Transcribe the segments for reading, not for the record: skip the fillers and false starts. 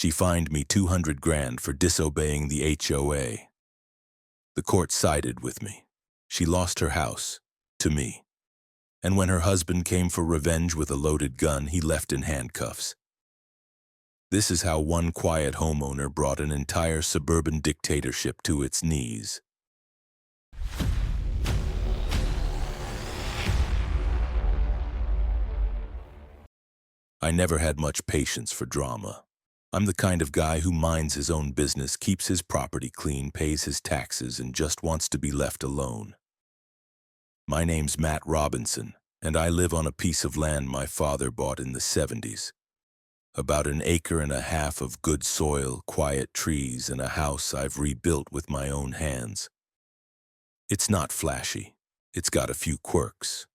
She fined me 200 grand for disobeying the HOA. The court sided with me. She lost her house, to me. And when her husband came for revenge with a loaded gun, he left in handcuffs. This is how one quiet homeowner brought an entire suburban dictatorship to its knees. I never had much patience for drama. I'm the kind of guy who minds his own business, keeps his property clean, pays his taxes, and just wants to be left alone. My name's Matt Robinson, and I live on a piece of land my father bought in the 70s. About 1.5 acres of good soil, quiet trees, and a house I've rebuilt with my own hands. It's not flashy. It's got a few quirks.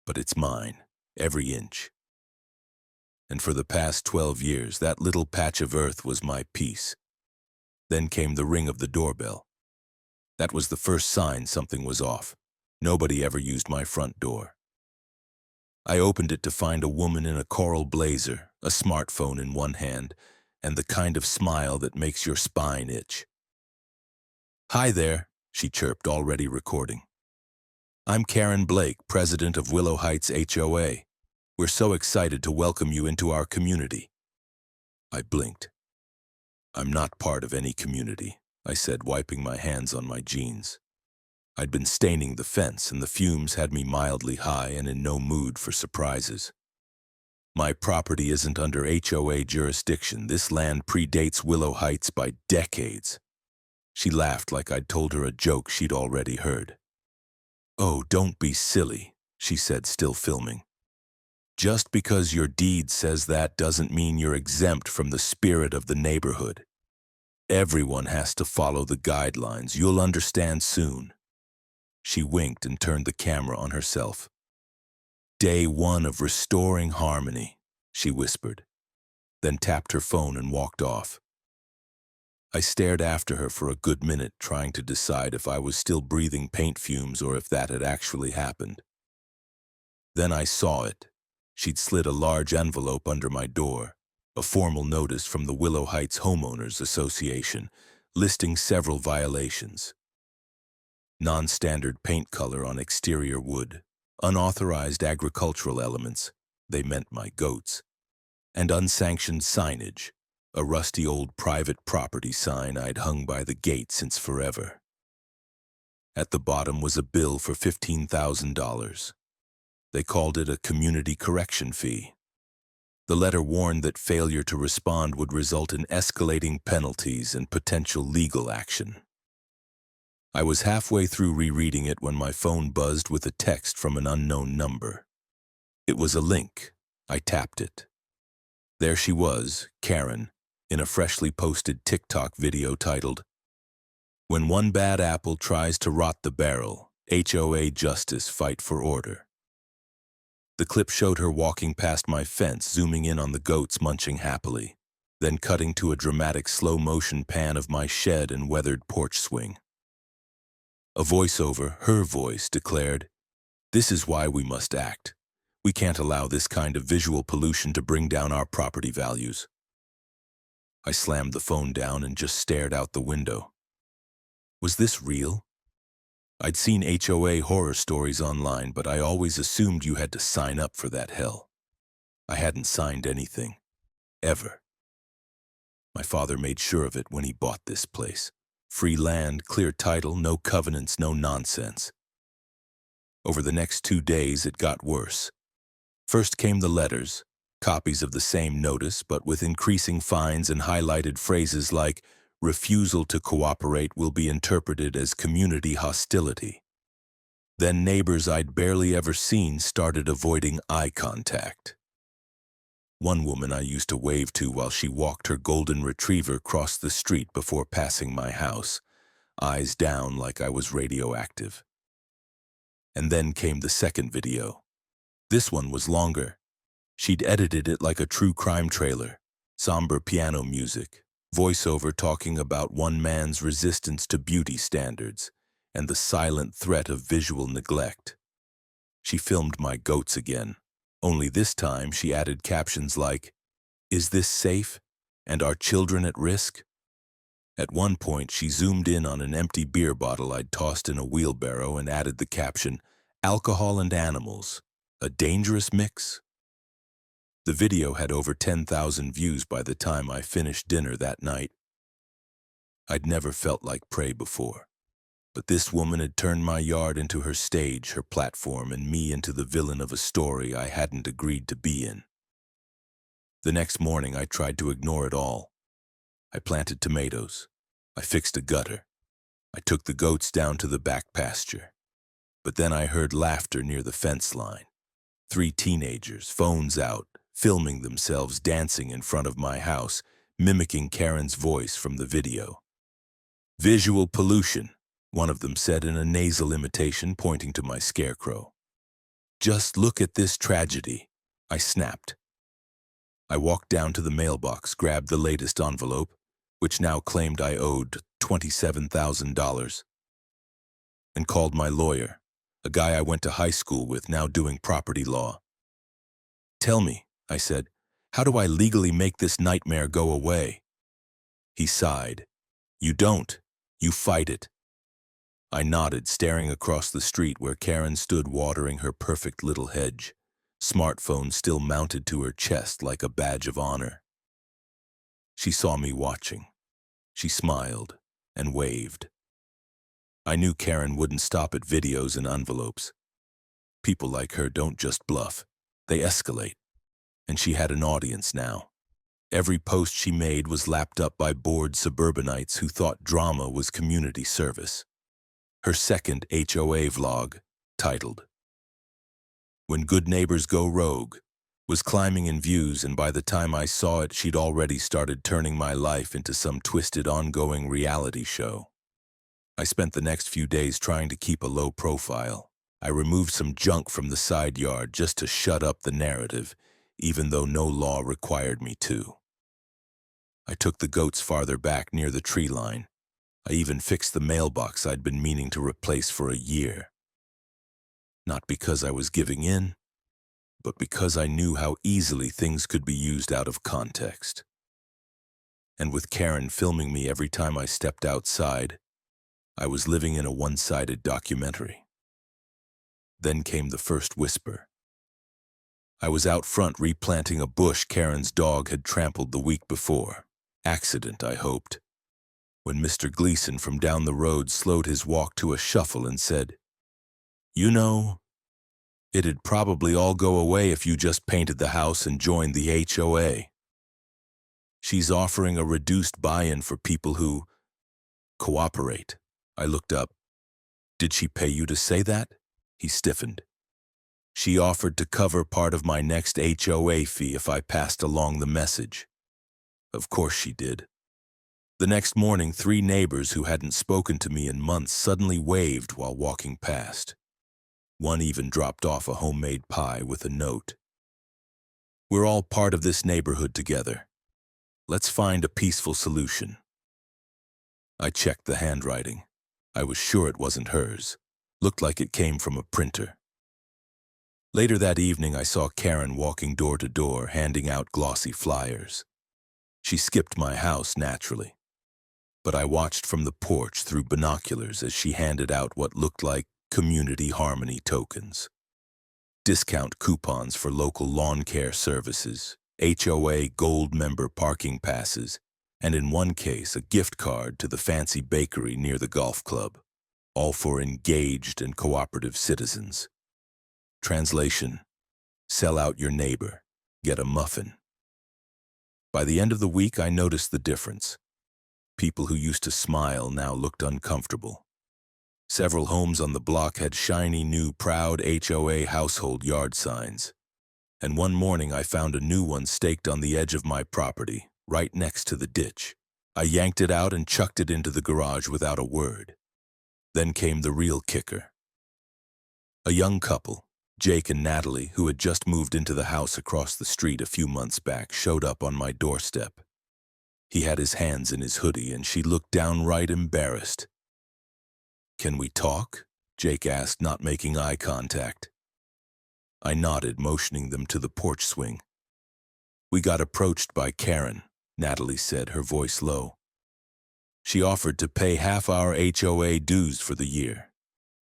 But it's mine, every inch. And for the past 12 years, that little patch of earth was my peace. Then came the ring of the doorbell. That was the first sign something was off. Nobody ever used my front door. I opened it to find a woman in a coral blazer, a smartphone in one hand, and the kind of smile that makes your spine itch. "Hi there," she chirped, already recording. "I'm Karen Blake, president of Willow Heights HOA. We're so excited to welcome you into our community." I blinked. "I'm not part of any community," I said, wiping my hands on my jeans. I'd been staining the fence, and the fumes had me mildly high and in no mood for surprises. "My property isn't under HOA jurisdiction. This land predates Willow Heights by decades." She laughed like I'd told her a joke she'd already heard. "Oh, don't be silly," she said, still filming. "Just because your deed says that doesn't mean you're exempt from the spirit of the neighborhood. Everyone has to follow the guidelines. You'll understand soon." She winked and turned the camera on herself. "Day one of restoring harmony," she whispered, then tapped her phone and walked off. I stared after her for a good minute, trying to decide if I was still breathing paint fumes or if that had actually happened. Then I saw it. She'd slid a large envelope under my door, a formal notice from the Willow Heights Homeowners Association, listing several violations. Non-standard paint color on exterior wood, unauthorized agricultural elements, they meant my goats, and unsanctioned signage, a rusty old private property sign I'd hung by the gate since forever. At the bottom was a bill for $15,000. They called it a community correction fee. The letter warned that failure to respond would result in escalating penalties and potential legal action. I was halfway through rereading it when my phone buzzed with a text from an unknown number. It was a link. I tapped it. There she was, Karen, in a freshly posted TikTok video titled, "When one bad apple tries to rot the barrel, HOA justice fight for order." The clip showed her walking past my fence, zooming in on the goats munching happily, then cutting to a dramatic slow-motion pan of my shed and weathered porch swing. A voiceover, her voice, declared, "This is why we must act. We can't allow this kind of visual pollution to bring down our property values." I slammed the phone down and just stared out the window. Was this real? I'd seen HOA horror stories online, but I always assumed you had to sign up for that hell. I hadn't signed anything. Ever. My father made sure of it when he bought this place. Free land, clear title, no covenants, no nonsense. Over the next 2 days, it got worse. First came the letters, copies of the same notice, but with increasing fines and highlighted phrases like, "Refusal to cooperate will be interpreted as community hostility." Then neighbors I'd barely ever seen started avoiding eye contact. One woman I used to wave to while she walked her golden retriever crossed the street before passing my house, eyes down like I was radioactive. And then came the second video. This one was longer. She'd edited it like a true crime trailer, somber piano music, voiceover talking about one man's resistance to beauty standards, and the silent threat of visual neglect. She filmed my goats again, only this time she added captions like, "Is this safe? And our children at risk? At one point, she zoomed in on an empty beer bottle I'd tossed in a wheelbarrow and added the caption, "Alcohol and animals, a dangerous mix?" The video had over 10,000 views by the time I finished dinner that night. I'd never felt like prey before, but this woman had turned my yard into her stage, her platform, and me into the villain of a story I hadn't agreed to be in. The next morning, I tried to ignore it all. I planted tomatoes. I fixed a gutter. I took the goats down to the back pasture. But then I heard laughter near the fence line. 3 teenagers, phones out, filming themselves dancing in front of my house, mimicking Karen's voice from the video. "Visual pollution," one of them said in a nasal imitation, pointing to my scarecrow. "Just look at this tragedy," I snapped. I walked down to the mailbox, grabbed the latest envelope, which now claimed I owed $27,000, and called my lawyer, a guy I went to high school with, now doing property law. "Tell me," I said, "how do I legally make this nightmare go away?" He sighed. "You don't. You fight it." I nodded, staring across the street where Karen stood watering her perfect little hedge, smartphone still mounted to her chest like a badge of honor. She saw me watching. She smiled and waved. I knew Karen wouldn't stop at videos and envelopes. People like her don't just bluff, they escalate. And she had an audience now. Every post she made was lapped up by bored suburbanites who thought drama was community service. Her second HOA vlog, titled "When Good Neighbors Go Rogue," was climbing in views, and by the time I saw it, she'd already started turning my life into some twisted ongoing reality show. I spent the next few days trying to keep a low profile. I removed some junk from the side yard just to shut up the narrative, even though no law required me to. I took the goats farther back near the tree line. I even fixed the mailbox I'd been meaning to replace for a year. Not because I was giving in, but because I knew how easily things could be used out of context. And with Karen filming me every time I stepped outside, I was living in a one-sided documentary. Then came the first whisper. I was out front replanting a bush Karen's dog had trampled the week before. Accident, I hoped. When Mr. Gleason from down the road slowed his walk to a shuffle and said, "You know, it'd probably all go away if you just painted the house and joined the HOA. She's offering a reduced buy-in for people who cooperate." I looked up. "Did she pay you to say that?" He stiffened. "She offered to cover part of my next HOA fee if I passed along the message." Of course she did. The next morning, 3 neighbors who hadn't spoken to me in months suddenly waved while walking past. One even dropped off a homemade pie with a note. "We're all part of this neighborhood together. Let's find a peaceful solution." I checked the handwriting. I was sure it wasn't hers. Looked like it came from a printer. Later that evening, I saw Karen walking door to door, handing out glossy flyers. She skipped my house naturally, but I watched from the porch through binoculars as she handed out what looked like community harmony tokens. Discount coupons for local lawn care services, HOA gold member parking passes, and in one case, a gift card to the fancy bakery near the golf club, all for engaged and cooperative citizens. Translation: sell out your neighbor, get a muffin. By the end of the week, I noticed the difference. People who used to smile now looked uncomfortable. Several homes on the block had shiny new proud HOA household yard signs. And one morning I found a new one staked on the edge of my property, right next to the ditch. I yanked it out and chucked it into the garage without a word. Then came the real kicker. A young couple, Jake and Natalie, who had just moved into the house across the street a few months back, showed up on my doorstep. He had his hands in his hoodie and she looked downright embarrassed. "Can we talk?" Jake asked, not making eye contact. I nodded, motioning them to the porch swing. "We got approached by Karen," Natalie said, her voice low. She offered to pay half our HOA dues for the year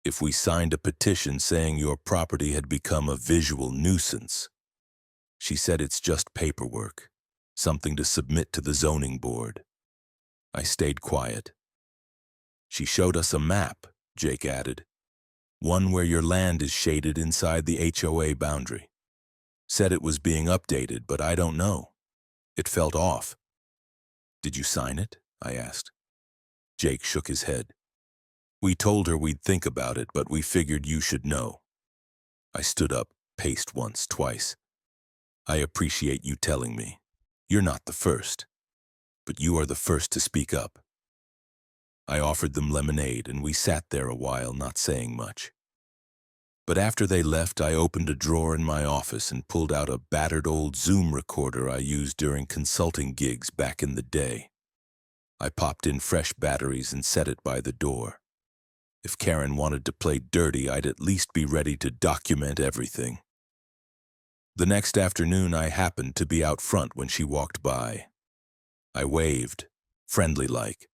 if we signed a petition saying your property had become a visual nuisance. She said it's just paperwork, something to submit to the zoning board. I stayed quiet. She showed us a map, Jake added, one where your land is shaded inside the HOA boundary. Said it was being updated, but I don't know. It felt off. Did you sign it? I asked. Jake shook his head. We told her we'd think about it, but we figured you should know. I stood up, paced once, twice. I appreciate you telling me. You're not the first, but you are the first to speak up. I offered them lemonade, and we sat there a while, not saying much. But after they left, I opened a drawer in my office and pulled out a battered old Zoom recorder I used during consulting gigs back in the day. I popped in fresh batteries and set it by the door. If Karen wanted to play dirty, I'd at least be ready to document everything. The next afternoon, I happened to be out front when she walked by. I waved, friendly-like.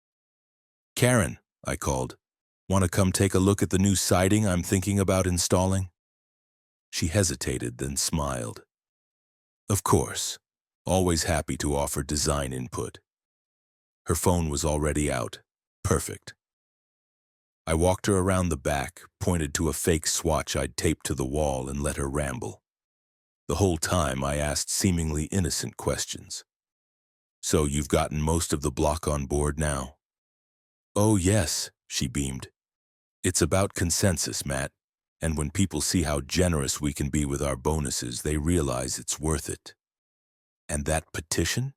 Karen, I called, want to come take a look at the new siding I'm thinking about installing? She hesitated, then smiled. Of course, always happy to offer design input. Her phone was already out. Perfect. I walked her around the back, pointed to a fake swatch I'd taped to the wall, and let her ramble. The whole time I asked seemingly innocent questions. So you've gotten most of the block on board now? Oh yes, she beamed. It's about consensus, Matt, and when people see how generous we can be with our bonuses, they realize it's worth it. And that petition?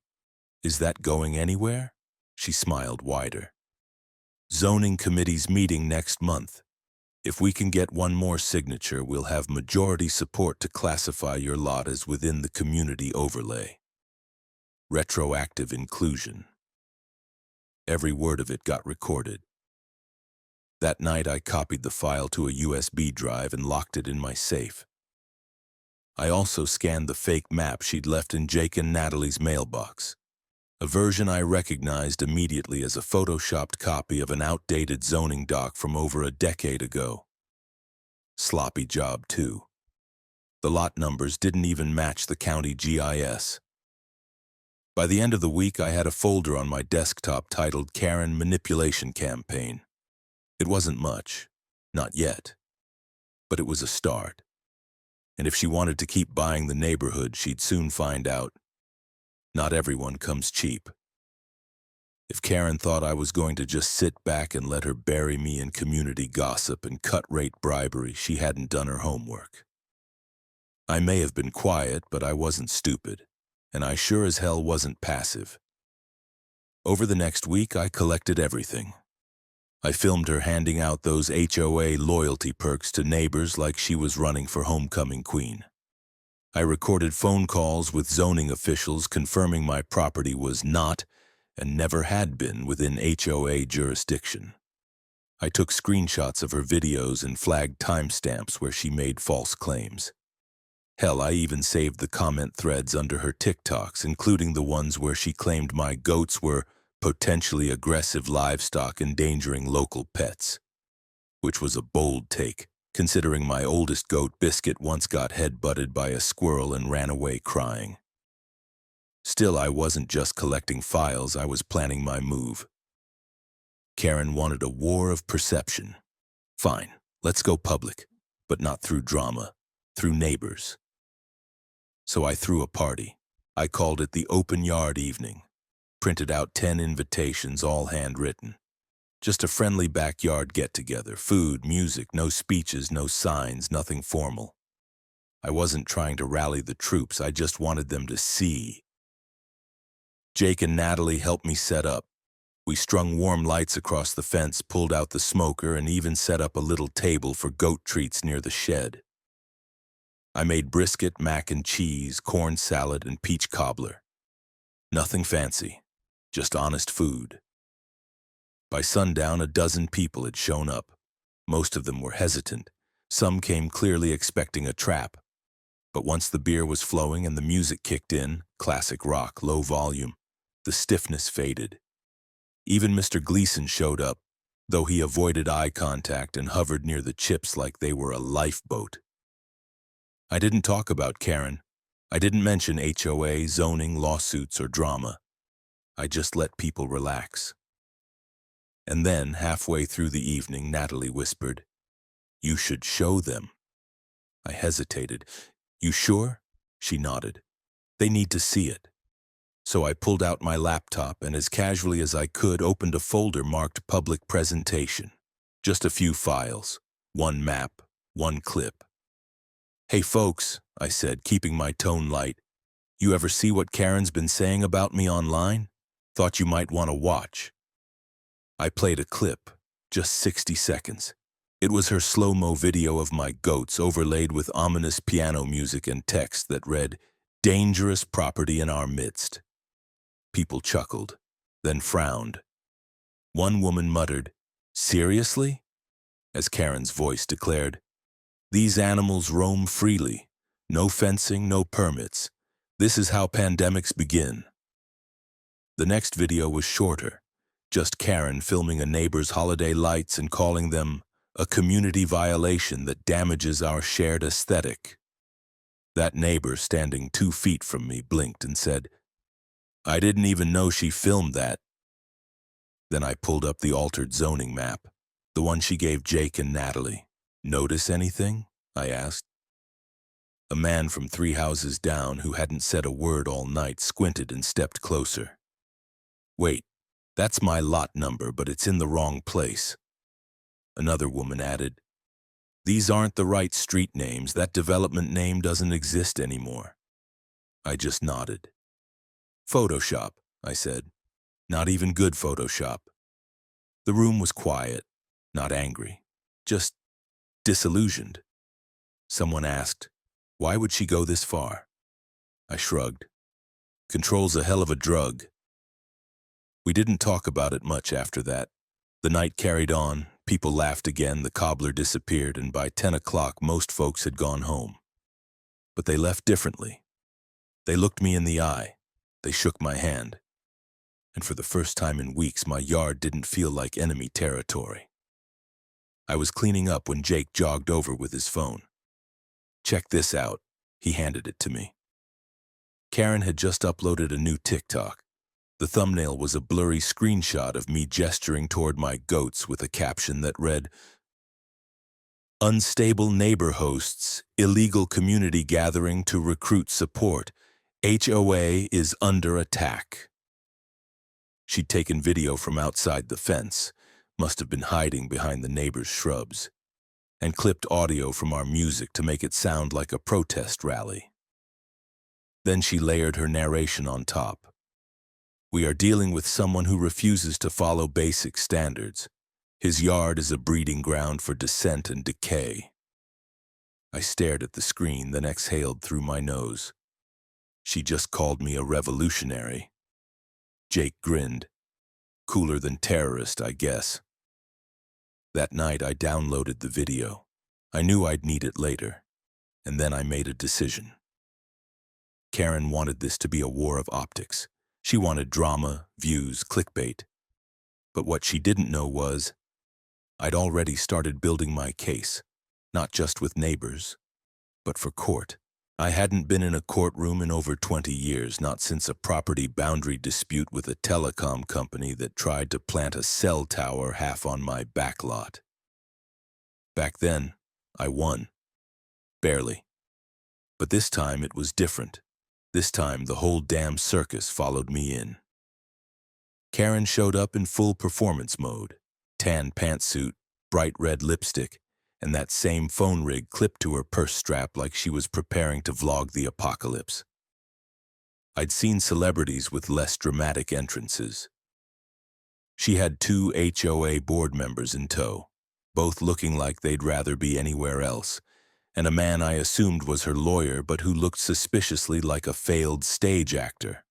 Is that going anywhere? She smiled wider. Zoning committee's meeting next month. If we can get one more signature, we'll have majority support to classify your lot as within the community overlay. Retroactive inclusion. Every word of it got recorded. That night, I copied the file to a USB drive and locked it in my safe. I also scanned the fake map she'd left in Jake and Natalie's mailbox, a version I recognized immediately as a photoshopped copy of an outdated zoning doc from over a decade ago. Sloppy job, too. The lot numbers didn't even match the county GIS. By the end of the week, I had a folder on my desktop titled Karen Manipulation Campaign. It wasn't much, not yet, but it was a start. And if she wanted to keep buying the neighborhood, she'd soon find out. Not everyone comes cheap. If Karen thought I was going to just sit back and let her bury me in community gossip and cut-rate bribery, she hadn't done her homework. I may have been quiet, but I wasn't stupid, and I sure as hell wasn't passive. Over the next week, I collected everything. I filmed her handing out those HOA loyalty perks to neighbors like she was running for homecoming queen. I recorded phone calls with zoning officials confirming my property was not and never had been within HOA jurisdiction. I took screenshots of her videos and flagged timestamps where she made false claims. Hell, I even saved the comment threads under her TikToks, including the ones where she claimed my goats were potentially aggressive livestock endangering local pets, which was a bold take, considering my oldest goat, Biscuit, once got head-butted by a squirrel and ran away crying. Still, I wasn't just collecting files, I was planning my move. Karen wanted a war of perception. Fine, let's go public, but not through drama, through neighbors. So I threw a party. I called it the Open Yard Evening. Printed out 10 invitations, all handwritten. Just a friendly backyard get-together, food, music, no speeches, no signs, nothing formal. I wasn't trying to rally the troops, I just wanted them to see. Jake and Natalie helped me set up. We strung warm lights across the fence, pulled out the smoker, and even set up a little table for goat treats near the shed. I made brisket, mac and cheese, corn salad, and peach cobbler. Nothing fancy, just honest food. By sundown, a dozen people had shown up. Most of them were hesitant. Some came clearly expecting a trap. But once the beer was flowing and the music kicked in, classic rock, low volume, The stiffness faded. Even Mr. Gleason showed up, though he avoided eye contact and hovered near the chips like they were a lifeboat. I didn't talk about Karen. I didn't mention HOA, zoning, lawsuits, or drama. I just let people relax. And then, halfway through the evening, Natalie whispered, "You should show them." I hesitated. "You sure?" She nodded. "They need to see it." So I pulled out my laptop and as casually as I could opened a folder marked Public Presentation. Just a few files, one map, one clip. "Hey folks," I said, keeping my tone light, "you ever see what Karen's been saying about me online? Thought you might want to watch." I played a clip, just 60 seconds. It was her slow-mo video of my goats overlaid with ominous piano music and text that read, "Dangerous property in our midst." People chuckled, then frowned. One woman muttered, "Seriously?" As Karen's voice declared, "These animals roam freely. No fencing, no permits. This is how pandemics begin." The next video was shorter, just Karen filming a neighbor's holiday lights and calling them a community violation that damages our shared aesthetic. That neighbor, standing 2 feet from me, blinked and said, "I didn't even know she filmed that." Then I pulled up the altered zoning map, the one she gave Jake and Natalie. "Notice anything?" I asked. A man from 3 houses down, who hadn't said a word all night, squinted and stepped closer. "Wait, that's my lot number, but it's in the wrong place." Another woman added, "These aren't the right street names. That development name doesn't exist anymore." I just nodded. "Photoshop," I said. "Not even good Photoshop." The room was quiet, not angry, just disillusioned. Someone asked, "Why would she go this far?" I shrugged. "Control's a hell of a drug." We didn't talk about it much after that. The night carried on, people laughed again, the cobbler disappeared, and by 10 o'clock most folks had gone home. But they left differently. They looked me in the eye. They shook my hand. And for the first time in weeks, my yard didn't feel like enemy territory. I was cleaning up when Jake jogged over with his phone. "Check this out." He handed it to me. Karen had just uploaded a new TikTok. The thumbnail was a blurry screenshot of me gesturing toward my goats with a caption that read, "Unstable neighbor hosts, illegal community gathering to recruit support. HOA is under attack." She'd taken video from outside the fence, must have been hiding behind the neighbor's shrubs, and clipped audio from our music to make it sound like a protest rally. Then she layered her narration on top. "We are dealing with someone who refuses to follow basic standards. His yard is a breeding ground for dissent and decay." I stared at the screen, then exhaled through my nose. She just called me a revolutionary. Jake grinned. "Cooler than terrorist, I guess." That night I downloaded the video. I knew I'd need it later, and then I made a decision. Karen wanted this to be a war of optics. She wanted drama, views, clickbait. But what she didn't know was, I'd already started building my case, not just with neighbors, but for court. I hadn't been in a courtroom in over 20 years, not since a property boundary dispute with a telecom company that tried to plant a cell tower half on my back lot. Back then, I won. Barely. But this time it was different. This time the whole damn circus followed me in. Karen showed up in full performance mode. Tan pantsuit, bright red lipstick, and that same phone rig clipped to her purse strap like she was preparing to vlog the apocalypse. I'd seen celebrities with less dramatic entrances. She had 2 HOA board members in tow, both looking like they'd rather be anywhere else, and a man I assumed was her lawyer but who looked suspiciously like a failed stage actor.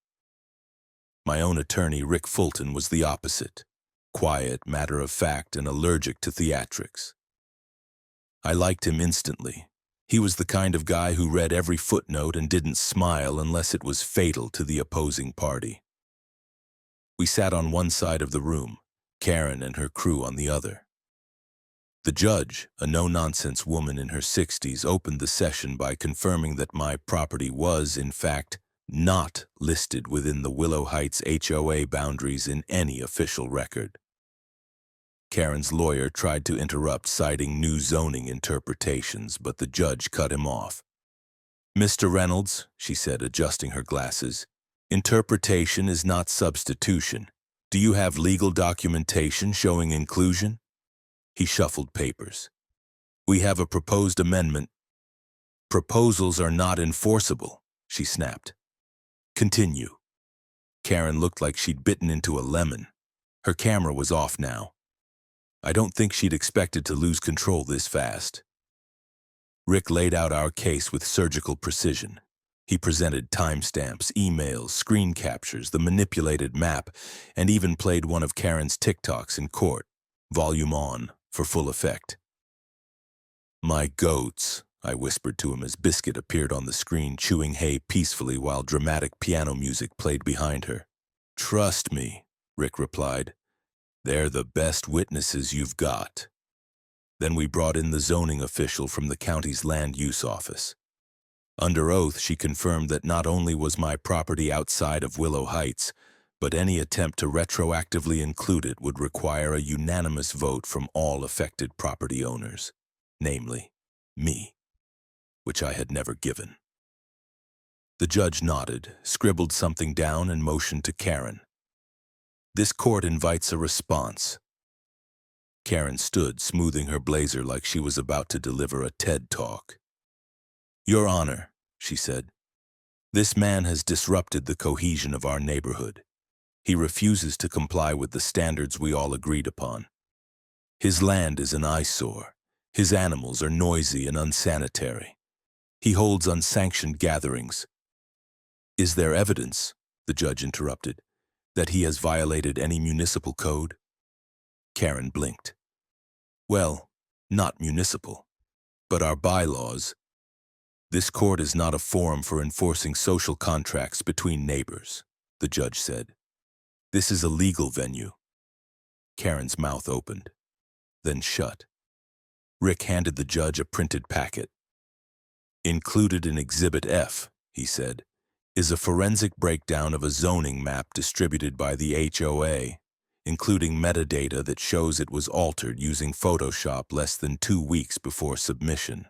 My own attorney, Rick Fulton, was the opposite. Quiet, matter-of-fact, and allergic to theatrics. I liked him instantly. He was the kind of guy who read every footnote and didn't smile unless it was fatal to the opposing party. We sat on one side of the room, Karen and her crew on the other. The judge, a no-nonsense woman in her 60s, opened the session by confirming that my property was, in fact, not listed within the Willow Heights HOA boundaries in any official record. Karen's lawyer tried to interrupt, citing new zoning interpretations, but the judge cut him off. "Mr. Reynolds," she said, adjusting her glasses, "interpretation is not substitution. Do you have legal documentation showing inclusion?" He shuffled papers. "We have a proposed amendment." "Proposals are not enforceable," she snapped. "Continue." Karen looked like she'd bitten into a lemon. Her camera was off now. I don't think she'd expected to lose control this fast. Rick laid out our case with surgical precision. He presented timestamps, emails, screen captures, the manipulated map, and even played one of Karen's TikToks in court, volume on, for full effect. "My goats," I whispered to him as Biscuit appeared on the screen, chewing hay peacefully while dramatic piano music played behind her. "Trust me," Rick replied. "They're the best witnesses you've got." Then we brought in the zoning official from the county's land use office. Under oath, she confirmed that not only was my property outside of Willow Heights, but any attempt to retroactively include it would require a unanimous vote from all affected property owners, namely, me, which I had never given. The judge nodded, scribbled something down, and motioned to Karen. "This court invites a response." Karen stood, smoothing her blazer like she was about to deliver a TED Talk. "Your Honor," she said, "this man has disrupted the cohesion of our neighborhood. He refuses to comply with the standards we all agreed upon. His land is an eyesore. His animals are noisy and unsanitary. He holds unsanctioned gatherings." "Is there evidence," the judge interrupted, "that he has violated any municipal code?" Karen blinked. "Well, not municipal, but our bylaws. This court is not a forum for enforcing social contracts between neighbors," the judge said. "This is a legal venue." Karen's mouth opened, then shut. Rick handed the judge a printed packet. "Included in Exhibit F," he said, "is a forensic breakdown of a zoning map distributed by the HOA, including metadata that shows it was altered using Photoshop less than 2 weeks before submission.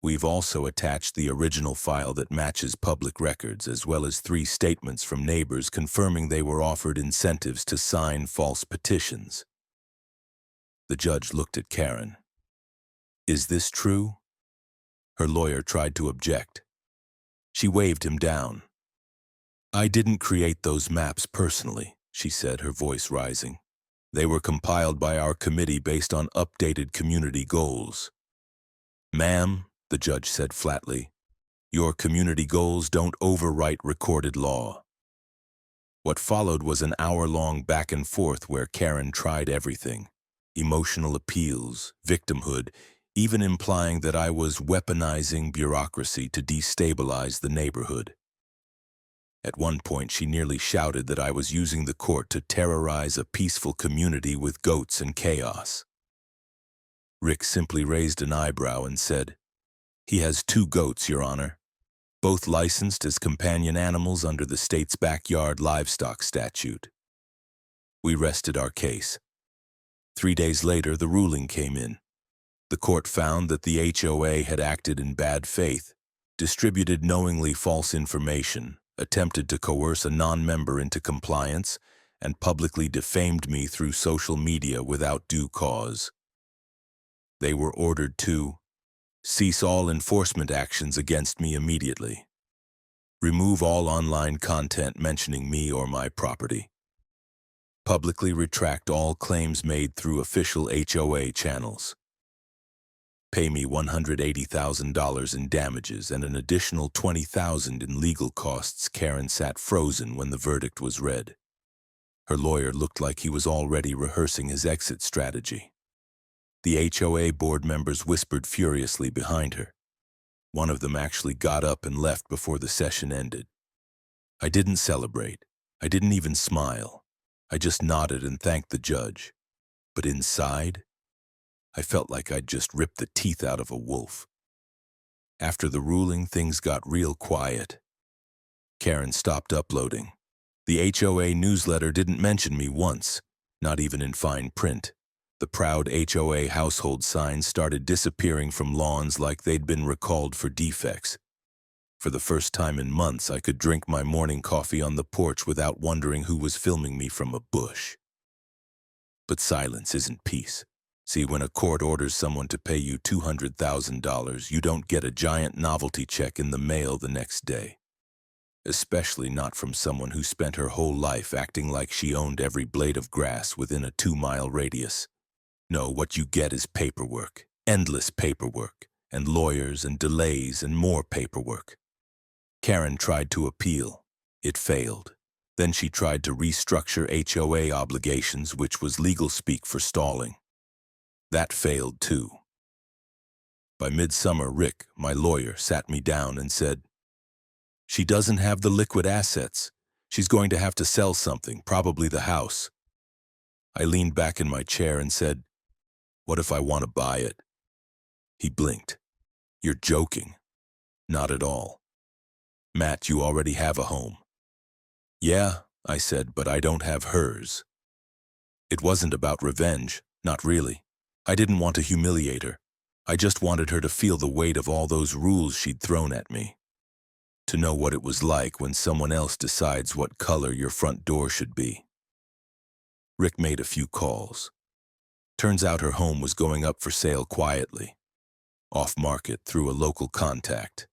We've also attached the original file that matches public records, as well as 3 statements from neighbors confirming they were offered incentives to sign false petitions." The judge looked at Karen. "Is this true?" Her lawyer tried to object. She waved him down. "I didn't create those maps personally," she said, her voice rising. "They were compiled by our committee based on updated community goals." "Ma'am," the judge said flatly, "your community goals don't overwrite recorded law." What followed was an hour-long back and forth where Karen tried everything: emotional appeals, victimhood, even implying that I was weaponizing bureaucracy to destabilize the neighborhood. At one point, she nearly shouted that I was using the court to terrorize a peaceful community with goats and chaos. Rick simply raised an eyebrow and said, "He has 2 goats, Your Honor, both licensed as companion animals under the state's backyard livestock statute." We rested our case. 3 days later, the ruling came in. The court found that the HOA had acted in bad faith, distributed knowingly false information, attempted to coerce a non-member into compliance, and publicly defamed me through social media without due cause. They were ordered to cease all enforcement actions against me immediately, remove all online content mentioning me or my property, publicly retract all claims made through official HOA channels, pay me $180,000 in damages and an additional $20,000 in legal costs. Karen sat frozen when the verdict was read. Her lawyer looked like he was already rehearsing his exit strategy. The HOA board members whispered furiously behind her. One of them actually got up and left before the session ended. I didn't celebrate. I didn't even smile. I just nodded and thanked the judge. But inside, I felt like I'd just ripped the teeth out of a wolf. After the ruling, things got real quiet. Karen stopped uploading. The HOA newsletter didn't mention me once, not even in fine print. The proud HOA household signs started disappearing from lawns like they'd been recalled for defects. For the first time in months, I could drink my morning coffee on the porch without wondering who was filming me from a bush. But silence isn't peace. See, when a court orders someone to pay you $200,000, you don't get a giant novelty check in the mail the next day. Especially not from someone who spent her whole life acting like she owned every blade of grass within a 2-mile radius. No, what you get is paperwork, endless paperwork, and lawyers and delays and more paperwork. Karen tried to appeal. It failed. Then she tried to restructure HOA obligations, which was legal speak for stalling. That failed too. By midsummer, Rick, my lawyer, sat me down and said, "She doesn't have the liquid assets. She's going to have to sell something, probably the house." I leaned back in my chair and said, "What if I want to buy it?" He blinked. "You're joking." "Not at all." "Matt, you already have a home." "Yeah," I said, "but I don't have hers." It wasn't about revenge, not really. I didn't want to humiliate her. I just wanted her to feel the weight of all those rules she'd thrown at me. To know what it was like when someone else decides what color your front door should be. Rick made a few calls. Turns out her home was going up for sale quietly, off-market through a local contact.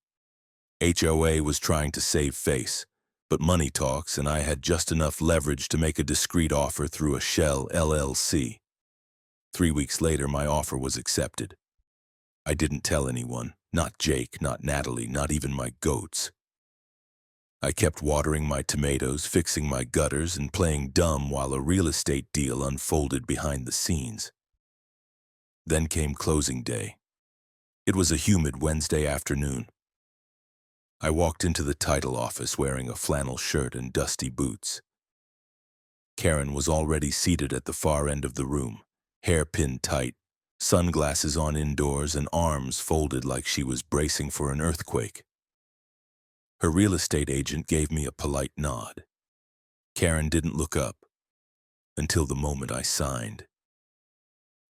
HOA was trying to save face, but money talks and I had just enough leverage to make a discreet offer through a shell LLC. 3 weeks later, my offer was accepted. I didn't tell anyone, not Jake, not Natalie, not even my goats. I kept watering my tomatoes, fixing my gutters, and playing dumb while a real estate deal unfolded behind the scenes. Then came closing day. It was a humid Wednesday afternoon. I walked into the title office wearing a flannel shirt and dusty boots. Karen was already seated at the far end of the room, hair pinned tight, sunglasses on indoors, and arms folded like she was bracing for an earthquake. Her real estate agent gave me a polite nod. Karen didn't look up until the moment I signed.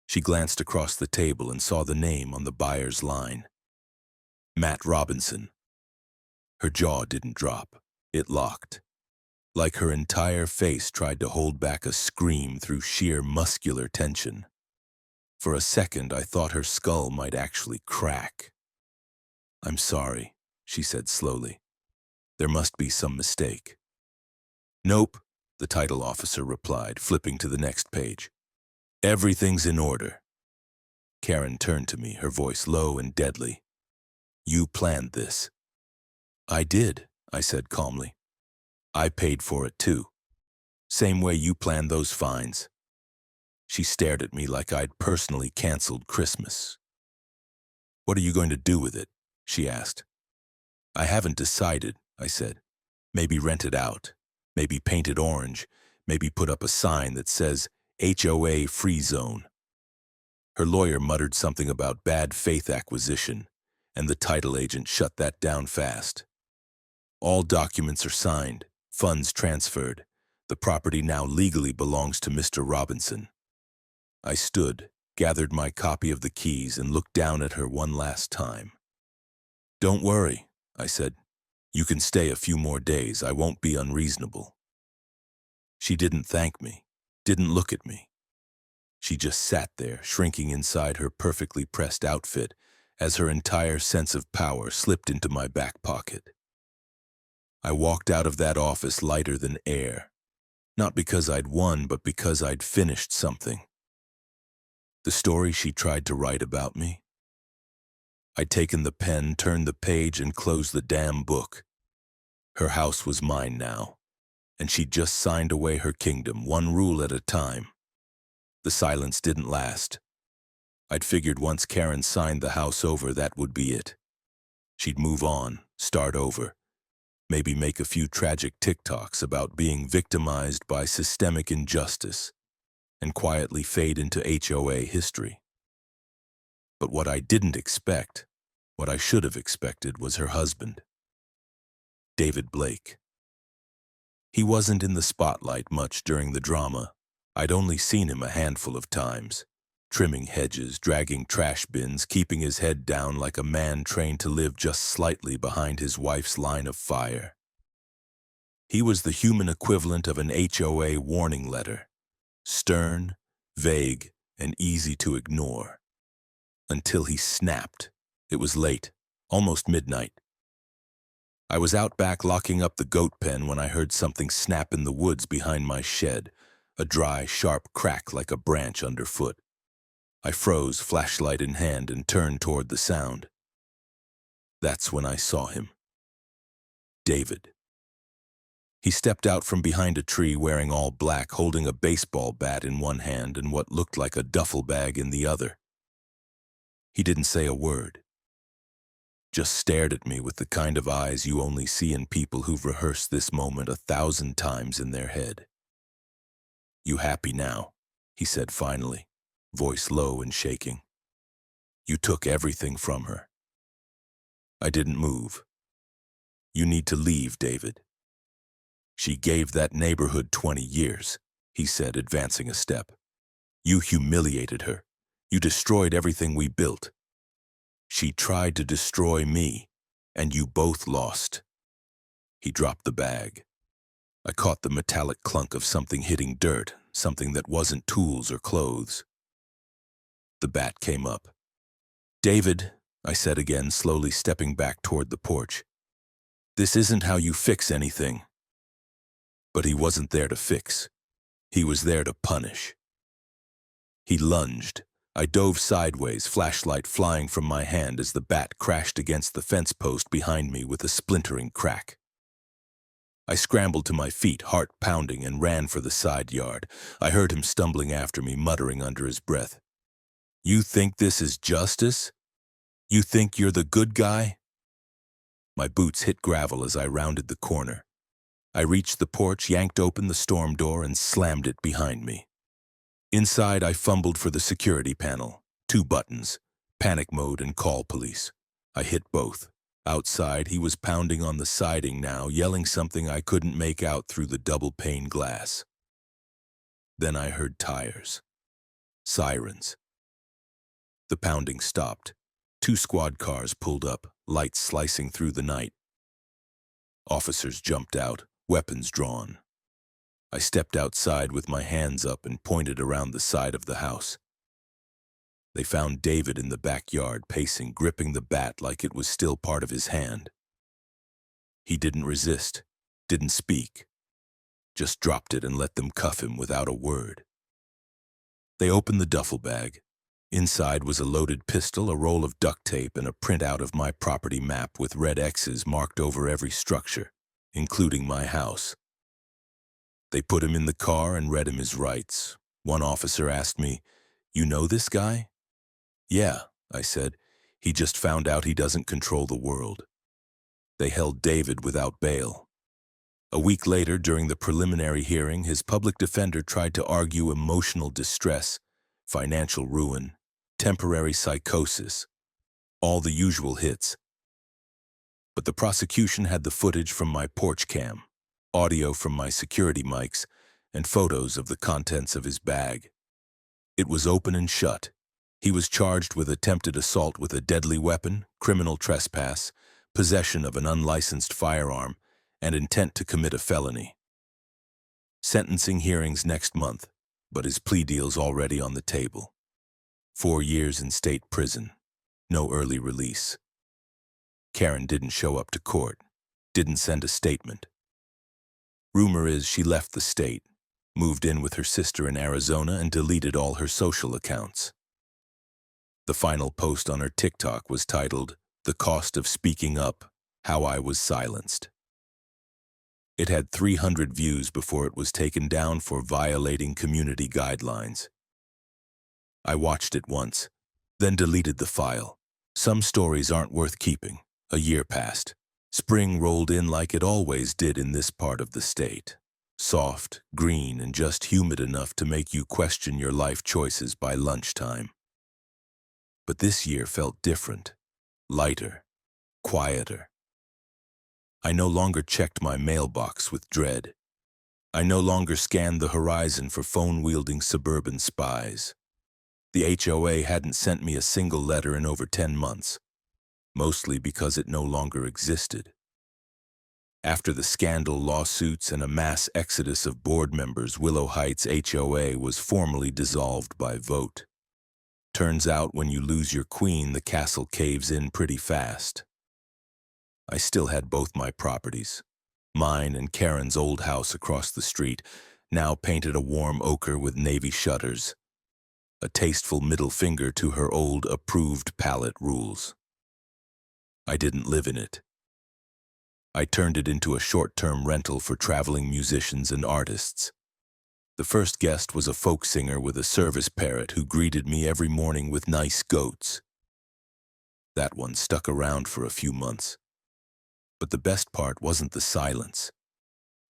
She glanced across the table and saw the name on the buyer's line. Matt Robinson. Her jaw didn't drop. It locked. Like her entire face tried to hold back a scream through sheer muscular tension. For a second, I thought her skull might actually crack. "I'm sorry," she said slowly. "There must be some mistake." "Nope," the title officer replied, flipping to the next page. "Everything's in order." Karen turned to me, her voice low and deadly. "You planned this." "I did," I said calmly. "I paid for it too. Same way you planned those fines." She stared at me like I'd personally canceled Christmas. "What are you going to do with it?" she asked. "I haven't decided," I said. "Maybe rent it out. Maybe paint it orange. Maybe put up a sign that says HOA Free Zone." Her lawyer muttered something about bad faith acquisition, and the title agent shut that down fast. "All documents are signed, funds transferred. The property now legally belongs to Mr. Robinson." I stood, gathered my copy of the keys, and looked down at her one last time. "Don't worry," I said. "You can stay a few more days. I won't be unreasonable." She didn't thank me, didn't look at me. She just sat there, shrinking inside her perfectly pressed outfit, as her entire sense of power slipped into my back pocket. I walked out of that office lighter than air, not because I'd won, but because I'd finished something. The story she tried to write about me? I'd taken the pen, turned the page, and closed the damn book. Her house was mine now, and she'd just signed away her kingdom, one rule at a time. The silence didn't last. I'd figured once Karen signed the house over, that would be it. She'd move on, start over. maybe make a few tragic TikToks about being victimized by systemic injustice, and quietly fade into HOA history. But what I didn't expect, what I should have expected, was her husband, David Blake. He wasn't in the spotlight much during the drama. I'd only seen him a handful of times, trimming hedges, dragging trash bins, keeping his head down like a man trained to live just slightly behind his wife's line of fire. He was the human equivalent of an HOA warning letter, stern, vague, and easy to ignore. Until he snapped. It was late, almost midnight. I was out back locking up the goat pen when I heard something snap in the woods behind my shed, a dry, sharp crack like a branch underfoot. I froze, flashlight in hand, and turned toward the sound. That's when I saw him. David. He stepped out from behind a tree wearing all black, holding a baseball bat in one hand and what looked like a duffel bag in the other. He didn't say a word. Just stared at me with the kind of eyes you only see in people who've rehearsed this moment 1,000 times in their head. "You happy now?" he said finally, voice low and shaking. "You took everything from her." I didn't move. "You need to leave, David." "She gave that neighborhood 20 years, he said, advancing a step. "You humiliated her. You destroyed everything we built. She tried to destroy me, and you both lost." He dropped the bag. I caught the metallic clunk of something hitting dirt, something that wasn't tools or clothes. The bat came up. "David," I said again, slowly stepping back toward the porch, "this isn't how you fix anything." But he wasn't there to fix. He was there to punish. He lunged. I dove sideways, flashlight flying from my hand as the bat crashed against the fence post behind me with a splintering crack. I scrambled to my feet, heart pounding, and ran for the side yard. I heard him stumbling after me, muttering under his breath, "You think this is justice? You think you're the good guy?" My boots hit gravel as I rounded the corner. I reached the porch, yanked open the storm door, and slammed it behind me. Inside, I fumbled for the security panel. 2 buttons, panic mode and call police. I hit both. Outside, he was pounding on the siding now, yelling something I couldn't make out through the double-pane glass. Then I heard tires. Sirens. The pounding stopped. 2 squad cars pulled up, lights slicing through the night. Officers jumped out, weapons drawn. I stepped outside with my hands up and pointed around the side of the house. They found David in the backyard, pacing, gripping the bat like it was still part of his hand. He didn't resist, didn't speak, just dropped it and let them cuff him without a word. They opened the duffel bag. Inside was a loaded pistol, a roll of duct tape, and a printout of my property map with red X's marked over every structure, including my house. They put him in the car and read him his rights. One officer asked me, "You know this guy?" "Yeah," I said. "He just found out he doesn't control the world." They held David without bail. A week later, during the preliminary hearing, his public defender tried to argue emotional distress, financial ruin, temporary psychosis, all the usual hits. But the prosecution had the footage from my porch cam, audio from my security mics, and photos of the contents of his bag. It was open and shut. He was charged with attempted assault with a deadly weapon, criminal trespass, possession of an unlicensed firearm, and intent to commit a felony. Sentencing hearings next month, but his plea deal's already on the table. 4 years in state prison, no early release. Karen didn't show up to court, didn't send a statement. Rumor is she left the state, moved in with her sister in Arizona, and deleted all her social accounts. The final post on her TikTok was titled, "The Cost of Speaking Up, How I Was Silenced." It had 300 views before it was taken down for violating community guidelines. I watched it once, then deleted the file. Some stories aren't worth keeping. A year passed. Spring rolled in like it always did in this part of the state. Soft, green, and just humid enough to make you question your life choices by lunchtime. But this year felt different, lighter, quieter. I no longer checked my mailbox with dread. I no longer scanned the horizon for phone-wielding suburban spies. The HOA hadn't sent me a single letter in over 10 months, mostly because it no longer existed. After the scandal lawsuits and a mass exodus of board members, Willow Heights HOA was formally dissolved by vote. Turns out when you lose your queen, the castle caves in pretty fast. I still had both my properties. Mine and Karen's old house across the street, now painted a warm ochre with navy shutters. A tasteful middle finger to her old approved palette rules. I didn't live in it. I turned it into a short-term rental for traveling musicians and artists. The first guest was a folk singer with a service parrot who greeted me every morning with nice goats. That one stuck around for a few months. But the best part wasn't the silence.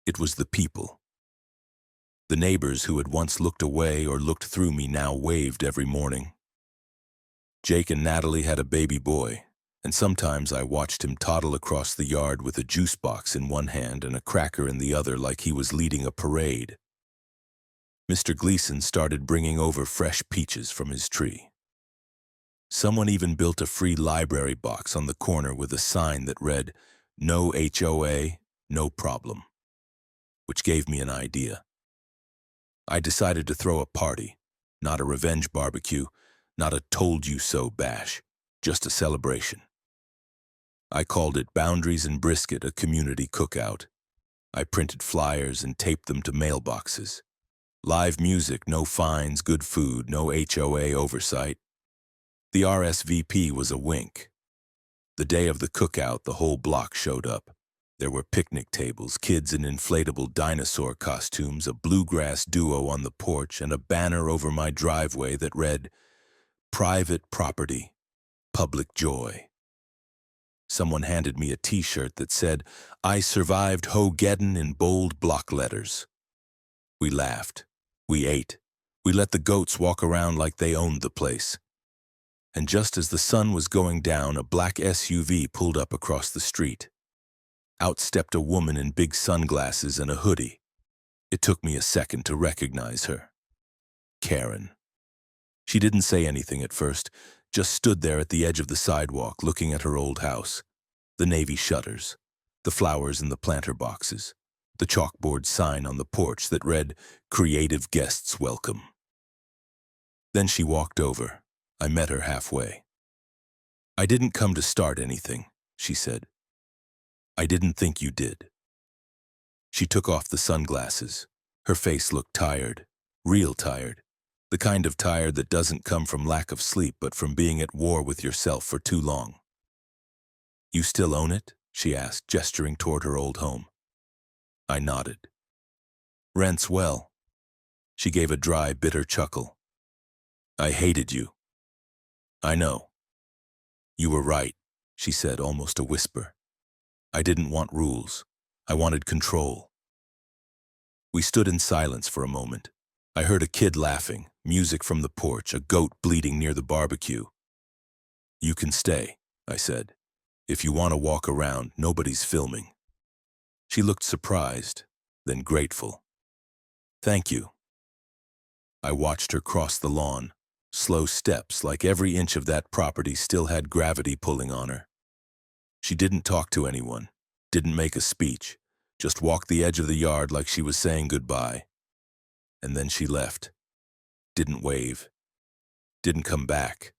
It was the people. The neighbors who had once looked away or looked through me now waved every morning. Jake and Natalie had a baby boy, and sometimes I watched him toddle across the yard with a juice box in one hand and a cracker in the other like he was leading a parade. Mr. Gleason started bringing over fresh peaches from his tree. Someone even built a free library box on the corner with a sign that read, "No HOA, no problem," which gave me an idea. I decided to throw a party, not a revenge barbecue, not a told-you-so bash, just a celebration. I called it Boundaries and Brisket, a community cookout. I printed flyers and taped them to mailboxes. Live music, no fines, good food, no HOA oversight. The RSVP was a wink. The day of the cookout, the whole block showed up. There were picnic tables, kids in inflatable dinosaur costumes, a bluegrass duo on the porch, and a banner over my driveway that read, "Private property, public joy." Someone handed me a t-shirt that said, "I survived Ho-Geddon" in bold block letters. We laughed. We ate. We let the goats walk around like they owned the place. And just as the sun was going down, a black SUV pulled up across the street. Out stepped a woman in big sunglasses and a hoodie. It took me a second to recognize her. Karen. She didn't say anything at first, just stood there at the edge of the sidewalk looking at her old house. The navy shutters, the flowers in the planter boxes, the chalkboard sign on the porch that read, "Creative Guests Welcome." Then she walked over. I met her halfway. "I didn't come to start anything," she said. "I didn't think you did." She took off the sunglasses. Her face looked tired, real tired, the kind of tired that doesn't come from lack of sleep but from being at war with yourself for too long. "You still own it?" she asked, gesturing toward her old home. I nodded. "Rents well." She gave a dry, bitter chuckle. "I hated you." "I know." "You were right," she said, almost a whisper. "I didn't want rules. I wanted control." We stood in silence for a moment. I heard a kid laughing, music from the porch, a goat bleating near the barbecue. "You can stay," I said. "If you want to walk around, nobody's filming." She looked surprised, then grateful. "Thank you." I watched her cross the lawn. Slow steps, like every inch of that property still had gravity pulling on her. She didn't talk to anyone, didn't make a speech, just walked the edge of the yard like she was saying goodbye. And then she left. Didn't wave. Didn't come back.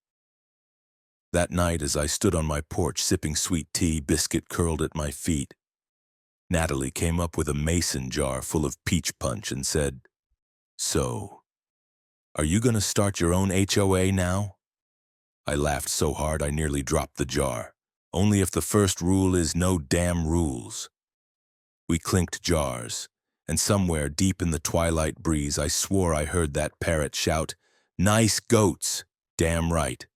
That night, as I stood on my porch sipping sweet tea, biscuit curled at my feet, Natalie came up with a mason jar full of peach punch and said, "So, are you going to start your own HOA now?" I laughed so hard I nearly dropped the jar. Only if the first rule is no damn rules. We clinked jars, and somewhere deep in the twilight breeze I swore I heard that parrot shout, "Nice goats, damn right."